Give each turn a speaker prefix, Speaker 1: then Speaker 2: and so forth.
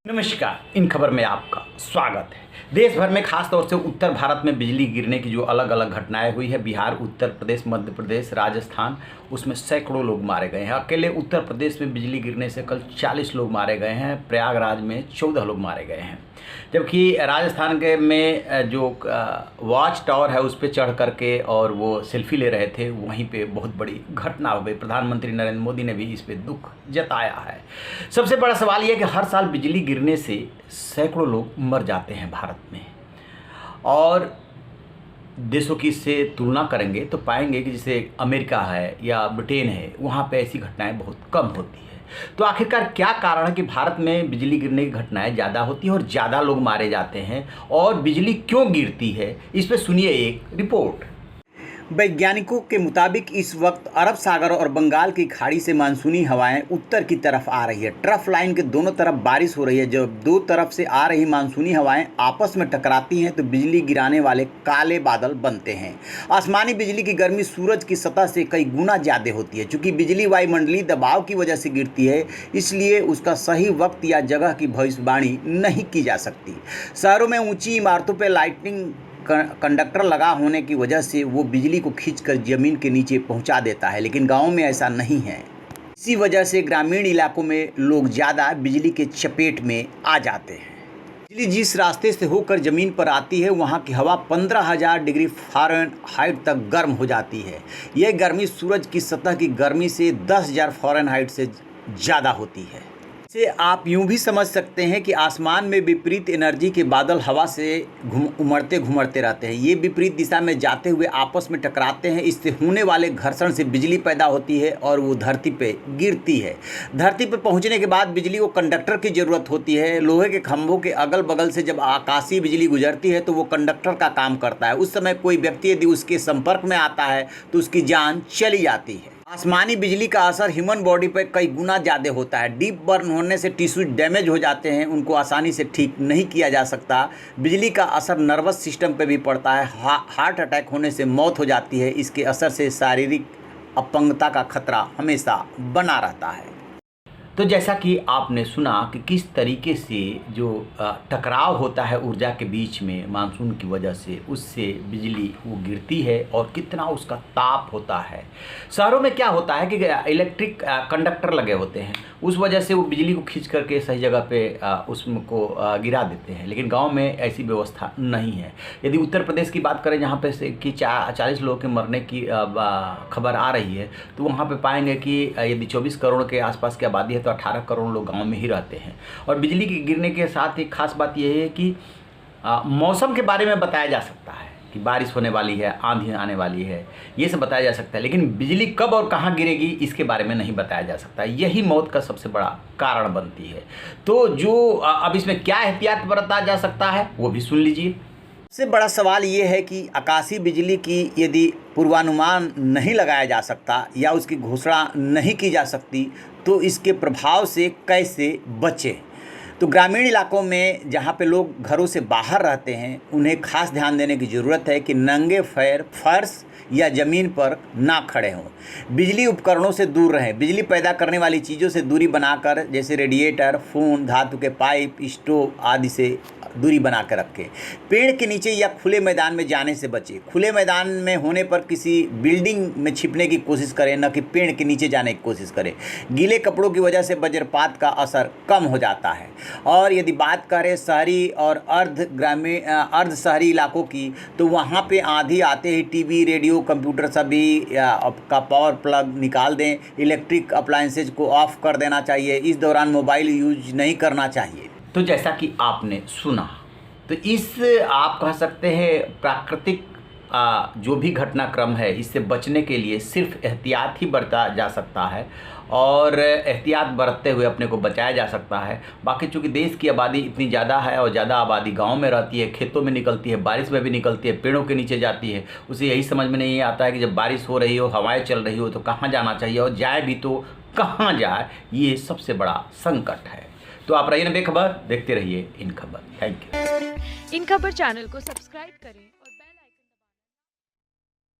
Speaker 1: नमस्कार। इन खबर में आपका स्वागत है। देश भर में खास तौर से उत्तर भारत में बिजली गिरने की जो अलग अलग घटनाएं हुई है, बिहार, उत्तर प्रदेश, मध्य प्रदेश, राजस्थान, उसमें सैकड़ों लोग मारे गए हैं। अकेले उत्तर प्रदेश में बिजली गिरने से कल 40 लोग मारे गए हैं। प्रयागराज में 14 लोग मारे गए हैं। जबकि राजस्थान के में जो वॉच टावर है उस पर चढ़ करके और वो सेल्फी ले रहे थे, वहीं पे बहुत बड़ी घटना हो गई। प्रधानमंत्री नरेंद्र मोदी ने भी इस पर दुख जताया है। सबसे बड़ा सवाल यह है कि हर साल बिजली गिरने से सैकड़ों लोग मर जाते हैं भारत में, और देशों की इससे तुलना करेंगे तो पाएंगे कि जैसे अमेरिका है या ब्रिटेन है, वहाँ पे ऐसी घटनाएं बहुत कम होती है। तो आखिरकार क्या कारण है कि भारत में बिजली गिरने की घटनाएं ज़्यादा होती हैं और ज़्यादा लोग मारे जाते हैं, और बिजली क्यों गिरती है, इस पर सुनिए एक रिपोर्ट। वैज्ञानिकों के मुताबिक इस वक्त अरब सागर और बंगाल की खाड़ी से मानसूनी हवाएं उत्तर की तरफ आ रही है। ट्रफ लाइन के दोनों तरफ बारिश हो रही है। जब दो तरफ से आ रही मानसूनी हवाएं आपस में टकराती हैं तो बिजली गिराने वाले काले बादल बनते हैं। आसमानी बिजली की गर्मी सूरज की सतह से कई गुना ज़्यादा होती है। चूँकि बिजली वायुमंडलीय दबाव की वजह से गिरती है, इसलिए उसका सही वक्त या जगह की भविष्यवाणी नहीं की जा सकती। शहरों में ऊँची इमारतों पर लाइटिंग कंडक्टर लगा होने की वजह से वो बिजली को खींचकर ज़मीन के नीचे पहुंचा देता है, लेकिन गाँव में ऐसा नहीं है। इसी वजह से ग्रामीण इलाकों में लोग ज़्यादा बिजली के चपेट में आ जाते हैं। बिजली जिस रास्ते से होकर ज़मीन पर आती है, वहाँ की हवा 15,000 डिग्री फ़ारेनहाइट तक गर्म हो जाती है। यह गर्मी सूरज की सतह की गर्मी से 10,000 फ़ारेनहाइट से ज़्यादा होती है। से आप यूं भी समझ सकते हैं कि आसमान में विपरीत एनर्जी के बादल हवा से उमड़ते घुमड़ते रहते हैं। ये विपरीत दिशा में जाते हुए आपस में टकराते हैं। इससे होने वाले घर्षण से बिजली पैदा होती है और वो धरती पे गिरती है। धरती पे पहुंचने के बाद बिजली को कंडक्टर की ज़रूरत होती है। लोहे के खंभों के अगल बगल से जब आकाशीय बिजली गुजरती है तो वो कंडक्टर का काम करता है। उस समय कोई व्यक्ति यदि उसके संपर्क में आता है तो उसकी जान चली जाती है। आसमानी बिजली का असर ह्यूमन बॉडी पर कई गुना ज़्यादा होता है। डीप बर्न होने से टिश्यू डैमेज हो जाते हैं, उनको आसानी से ठीक नहीं किया जा सकता। बिजली का असर नर्वस सिस्टम पर भी पड़ता है। हार्ट अटैक होने से मौत हो जाती है। इसके असर से शारीरिक अपंगता का खतरा हमेशा बना रहता है। तो जैसा कि आपने सुना कि किस तरीके से जो टकराव होता है ऊर्जा के बीच में मानसून की वजह से, उससे बिजली वो गिरती है और कितना उसका ताप होता है। शहरों में क्या होता है कि इलेक्ट्रिक कंडक्टर लगे होते हैं, उस वजह से वो बिजली को खींच करके सही जगह पे उसको गिरा देते हैं, लेकिन गांव में ऐसी व्यवस्था नहीं है। यदि उत्तर प्रदेश की बात करें, जहाँ पे से कि 40 लोगों के मरने की खबर आ रही है, तो वहाँ पे पाएंगे कि यदि 24 करोड़ के आसपास की आबादी है तो 18 करोड़ लोग गांव में ही रहते हैं। और बिजली के गिरने के साथ एक खास बात यह है कि मौसम के बारे में बताया जा सकता है कि बारिश होने वाली है, आंधी आने वाली है, ये सब बताया जा सकता है, लेकिन बिजली कब और कहाँ गिरेगी इसके बारे में नहीं बताया जा सकता। यही मौत का सबसे बड़ा कारण बनती है। तो जो अब इसमें क्या एहतियात बरता जा सकता है वो भी सुन लीजिए। सबसे बड़ा सवाल ये है कि आकाशीय बिजली की यदि पूर्वानुमान नहीं लगाया जा सकता या उसकी घोषणा नहीं की जा सकती तो इसके प्रभाव से कैसे बचें। तो ग्रामीण इलाकों में जहाँ पे लोग घरों से बाहर रहते हैं, उन्हें खास ध्यान देने की ज़रूरत है कि नंगे पैर फर्श या ज़मीन पर ना खड़े हों। बिजली उपकरणों से दूर रहें। बिजली पैदा करने वाली चीज़ों से दूरी बनाकर, जैसे रेडिएटर, फ़ोन, धातु के पाइप, स्टोव आदि से दूरी बना कर रखें। पेड़ के नीचे या खुले मैदान में जाने से बचें। खुले मैदान में होने पर किसी बिल्डिंग में छिपने की कोशिश करें, न कि पेड़ के नीचे जाने की कोशिश करें। गीले कपड़ों की वजह से वज्रपात का असर कम हो जाता है। और यदि बात करें शहरी और अर्ध शहरी इलाकों की, तो वहाँ पे आंधी आते ही टीवी, रेडियो, कंप्यूटर सभी का पावर प्लग निकाल दें। इलेक्ट्रिक अप्लायंसेज को ऑफ कर देना चाहिए। इस दौरान मोबाइल यूज नहीं करना चाहिए। तो जैसा कि आपने सुना, तो इस आप कह सकते हैं प्राकृतिक जो भी घटनाक्रम है, इससे बचने के लिए सिर्फ एहतियात ही बरता जा सकता है और एहतियात बरतते हुए अपने को बचाया जा सकता है। बाकी चूँकि देश की आबादी इतनी ज़्यादा है और ज़्यादा आबादी गांव में रहती है, खेतों में निकलती है, बारिश में भी निकलती है, पेड़ों के नीचे जाती है, उसे यही समझ में नहीं आता है कि जब बारिश हो रही हो, हवाएं चल रही हो, तो कहाँ जाना चाहिए और जाए भी तो कहाँ जाए। ये सबसे बड़ा संकट है। तो आप रहिए ना बेखबर, देखते रहिए इन खबर। Thank you.
Speaker 2: इन खबर चैनल को सब्सक्राइब करें।